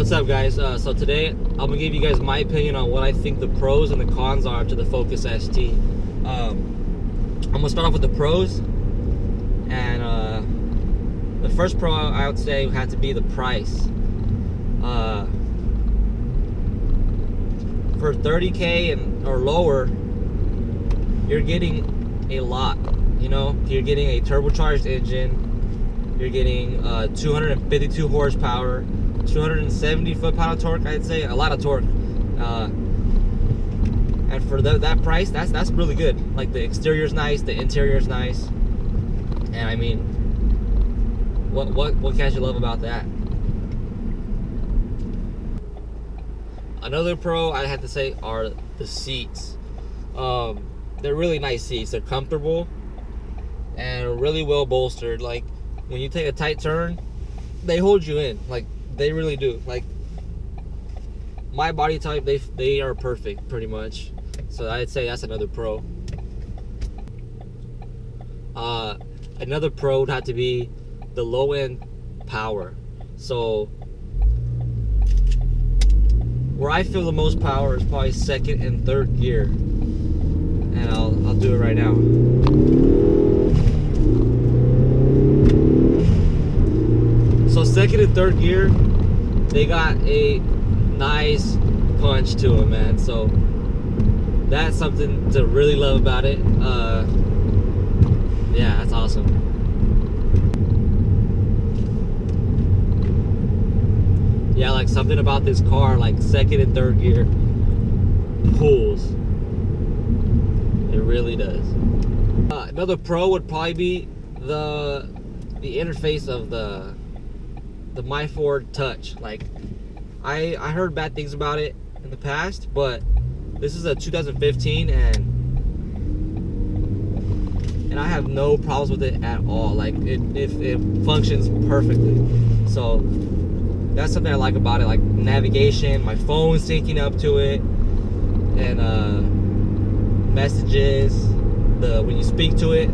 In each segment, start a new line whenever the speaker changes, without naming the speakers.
What's up, guys? So today I'm gonna give you guys my opinion on what I think the pros and the cons are to the Focus ST. I'm gonna start off with the pros, and the first pro I would say would have to be the price. For $30K and or lower, you're getting a lot. You know, you're getting a turbocharged engine, you're getting 252 horsepower, 270 foot-pound of torque. I'd say a lot of torque, and for that price, that's really good. Like, the exterior's nice, the interior's nice, and I mean, what can't you love about that? Another pro I have to say are the seats. They're really nice seats. They're comfortable and really well bolstered. Like, when you take a tight turn, they hold you in. Like, they really do. Like, my body type, they are perfect pretty much. So I'd say that's another pro. Another pro would have to be the low end power. So where I feel the most power is probably second and third gear, and I'll do it right now. So second and third gear, they got a nice punch to them, man. So that's something to really love about it. Yeah, that's awesome. Yeah, like, something about this car, like second and third gear, pulls. It really does. Another pro would probably be the interface of the MyFord Touch. Like, I heard bad things about it in the past, but this is a 2015, and I have no problems with it at all. Like, it functions perfectly. So that's something I like about it. Like, navigation, my phone syncing up to it, and messages, when you speak to it,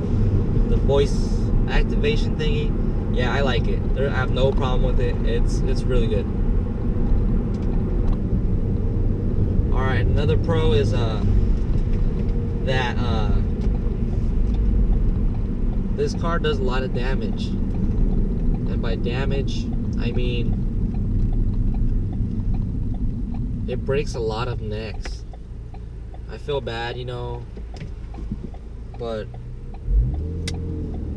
the voice activation thingy. Yeah, I like it. I have no problem with it. It's really good. All right, another pro is that this car does a lot of damage, and by damage I mean it breaks a lot of necks. I feel bad, you know, but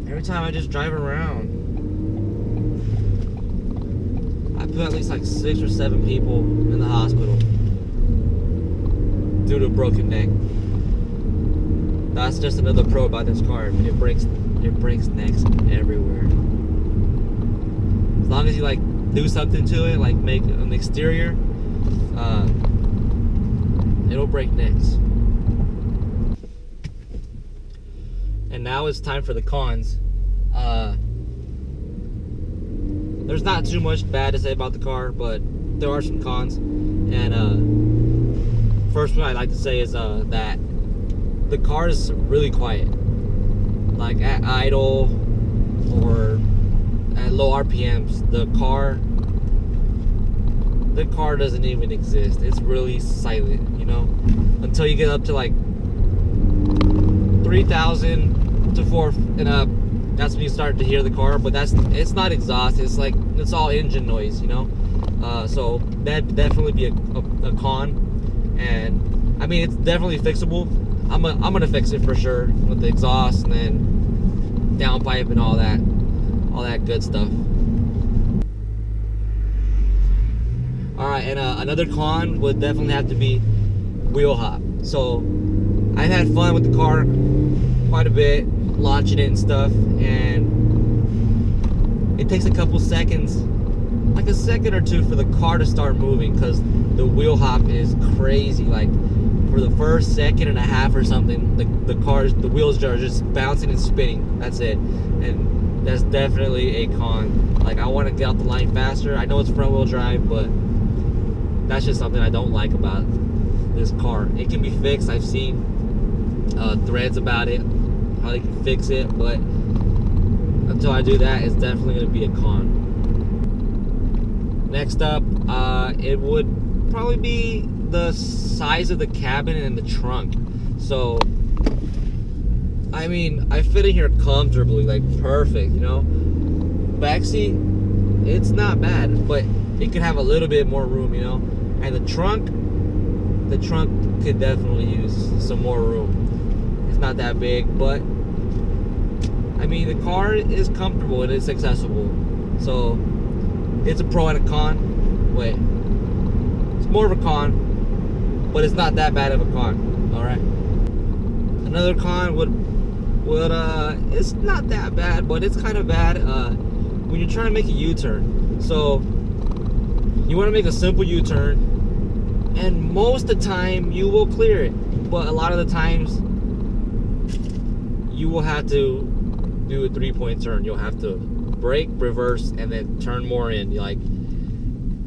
every time I just drive around, I put at least like 6 or 7 people in the hospital due to a broken neck. That's just another pro about this car. It breaks necks everywhere. As long as you like do something to it, like make an exterior, it'll break necks. And now it's time for the cons. There's not too much bad to say about the car, but there are some cons. And first one I'd like to say is that the car is really quiet. Like, at idle or at low RPMs, the car doesn't even exist. It's really silent, you know, until you get up to like 3,000 to 4 and up. That's when you start to hear the car, but it's not exhaust. It's like, it's all engine noise, you know. So that'd definitely be a con, and I mean, it's definitely fixable. I'm gonna fix it for sure with the exhaust and then downpipe and all that good stuff. All right, and another con would definitely have to be wheel hop. So I've had fun with the car quite a bit, launching it and stuff, and it takes a couple seconds, like a second or two, for the car to start moving, because the wheel hop is crazy. Like, for the first second and a half or something, the wheels are just bouncing and spinning. That's it. And that's definitely a con. Like, I want to get out the line faster. I know it's front wheel drive, but that's just something I don't like about this car. It can be fixed. I've seen threads about it, how they can fix it, but until I do that, it's definitely going to be a con. Next up, it would probably be the size of the cabin and the trunk. So, I mean, I fit in here comfortably, like perfect, you know. Backseat, it's not bad, but it could have a little bit more room, you know. And the trunk could definitely use some more room. It's not that big, but I mean, the car is comfortable and it's accessible. So it's a pro and a con. Wait, it's more of a con, but it's not that bad of a con. All right. Another con would it's not that bad, but it's kind of bad when you're trying to make a U-turn. So you want to make a simple U-turn, and most of the time you will clear it, but a lot of the times you will have to do a 3-point turn. You'll have to brake, reverse, and then turn more in. Like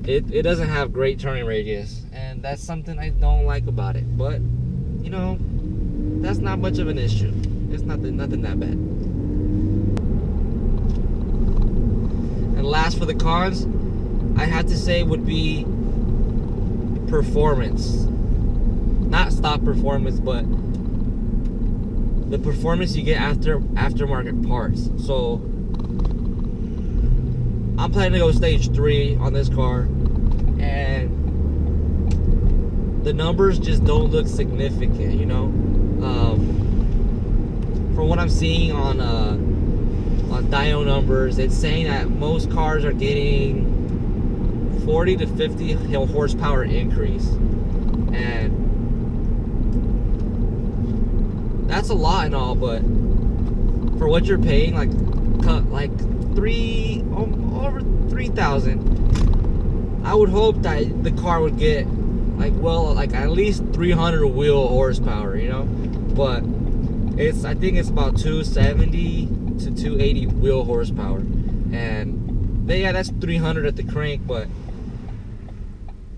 it doesn't have great turning radius, and that's something I don't like about it. But you know, that's not much of an issue. It's nothing that bad. And last for the cons, I have to say would be performance. Not stock performance, but the performance you get after aftermarket parts. So I'm planning to go stage 3 on this car, and the numbers just don't look significant, you know. From what I'm seeing on dyno numbers, it's saying that most cars are getting 40 to 50 horsepower increase, and that's a lot and all, but for what you're paying, like over 3,000, I would hope that the car would get like at least 300 wheel horsepower, you know. But I think it's about 270 to 280 wheel horsepower, and that's 300 at the crank, but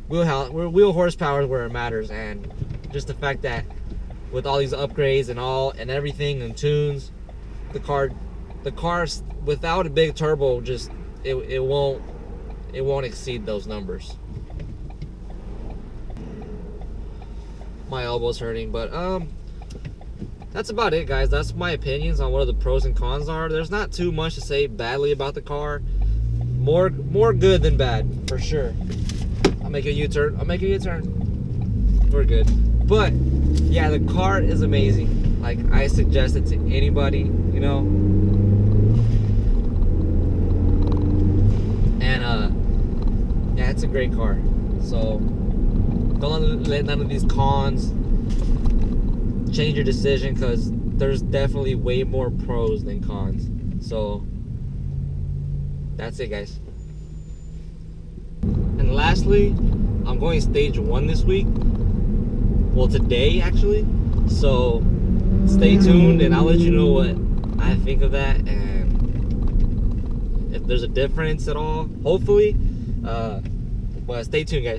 wheel horsepower is where it matters. And just the fact that with all these upgrades and everything and tunes, the car's without a big turbo, just it won't exceed those numbers. My elbow's hurting, but that's about it, guys. That's my opinions on what the pros and cons are. There's not too much to say badly about the car. More good than bad, for sure. I'll make a U-turn. We're good. But yeah, the car is amazing. Like, I suggest it to anybody, you know. And yeah, it's a great car. So don't let none of these cons change your decision, because there's definitely way more pros than cons. So that's it, guys. And lastly, I'm going stage 1 this week. Well, today actually. So stay tuned, and I'll let you know what I think of that, and if there's a difference at all, hopefully. But stay tuned, guys.